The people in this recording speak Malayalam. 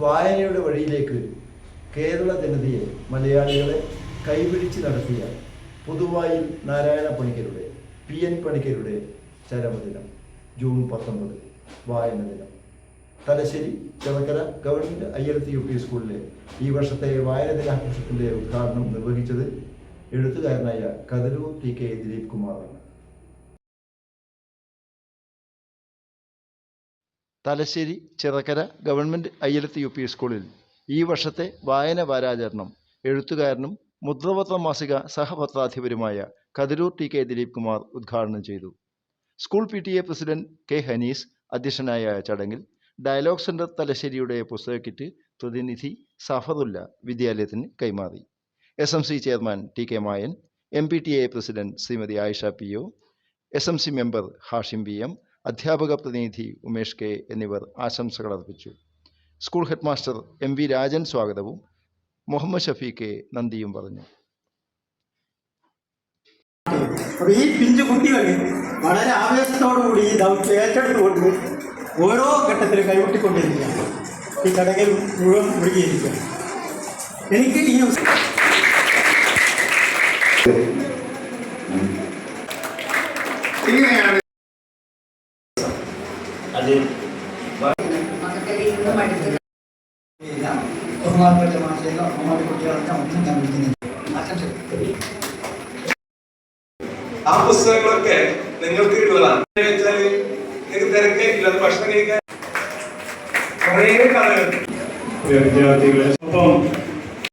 വായനയുടെ വഴിയിലേക്ക് കേരള ജനതയെ, മലയാളികളെ കൈപിടിച്ച് നടത്തിയ പുതുവായിൽ നാരായണ പണിക്കരുടെ, PN പണിക്കരുടെ ചരമദിനം ജൂൺ 19 വായന ദിനം. Thalassery Cherukkara government ILT UP സ്കൂളിലെ ഈ വർഷത്തെ വായന ദിനാഘോഷത്തിൻ്റെ ഉദ്ഘാടനം നിർവഹിച്ചത് എഴുത്തുകാരനായ കതിരൂർ TK ദിലീപ് കുമാറാണ്. Thalassery Cherukkara government ILT UP സ്കൂളിൽ ഈ വർഷത്തെ വായന വാരാചരണം എഴുത്തുകാരനും മുദ്രപത്ര മാസിക സഹപത്രാധിപരുമായ കതിരൂർ TK ദിലീപ് കുമാർ ഉദ്ഘാടനം ചെയ്തു. School PTA president K Honey's അധ്യക്ഷനായ ചടങ്ങിൽ ഡയലോഗ് സെന്റർ തലശ്ശേരിയുടെ പുസ്തക കിറ്റ് പ്രതിനിധി സഫറുല്ല വിദ്യാലയത്തിന് കൈമാറി. SMC chairman TK Mayan, MPTA president Shrimati Ayisha PO, SMC member Hashim VM, അധ്യാപക പ്രതിനിധി ഉമേഷ് K എന്നിവർ ആശംസകൾ അർപ്പിച്ചു. സ്കൂൾ ഹെഡ്മാസ്റ്റർ MV രാജൻ സ്വാഗതവും മുഹമ്മദ് ഷഫീഖ് നന്ദിയും പറഞ്ഞു. ഈ പിഞ്ചു കുട്ടികൾ വളരെ ആവേശത്തോടുകൂടി ഈ ദൗത്യം ഏറ്റെടുത്തുകൊണ്ട് ഓരോ ഘട്ടത്തിലും കൈവിട്ടിക്കൊണ്ടിരിക്കുകയാണ്. ഈ ചടങ്ങിൽ മുഴുവൻ മുഴുകിയിരിക്കുകയാണ്. എനിക്ക് ഈ ഇങ്ങനെയാണ് ബഹുമാനപ്പെട്ട മാസിക അമ്മമാരുടെ കുട്ടികളൊക്കെ ഒന്നും ഞാൻ വിളിക്കുന്നില്ല. ആ പുസ്തകങ്ങളൊക്കെ നിങ്ങൾക്ക് കിട്ടുന്നതാണ്. നിങ്ങൾക്ക് തിരക്കില്ല, ഭക്ഷണം കഴിക്കാൻ കുറേ കഥകളുണ്ട്. വിദ്യാർത്ഥികളെ ഒപ്പം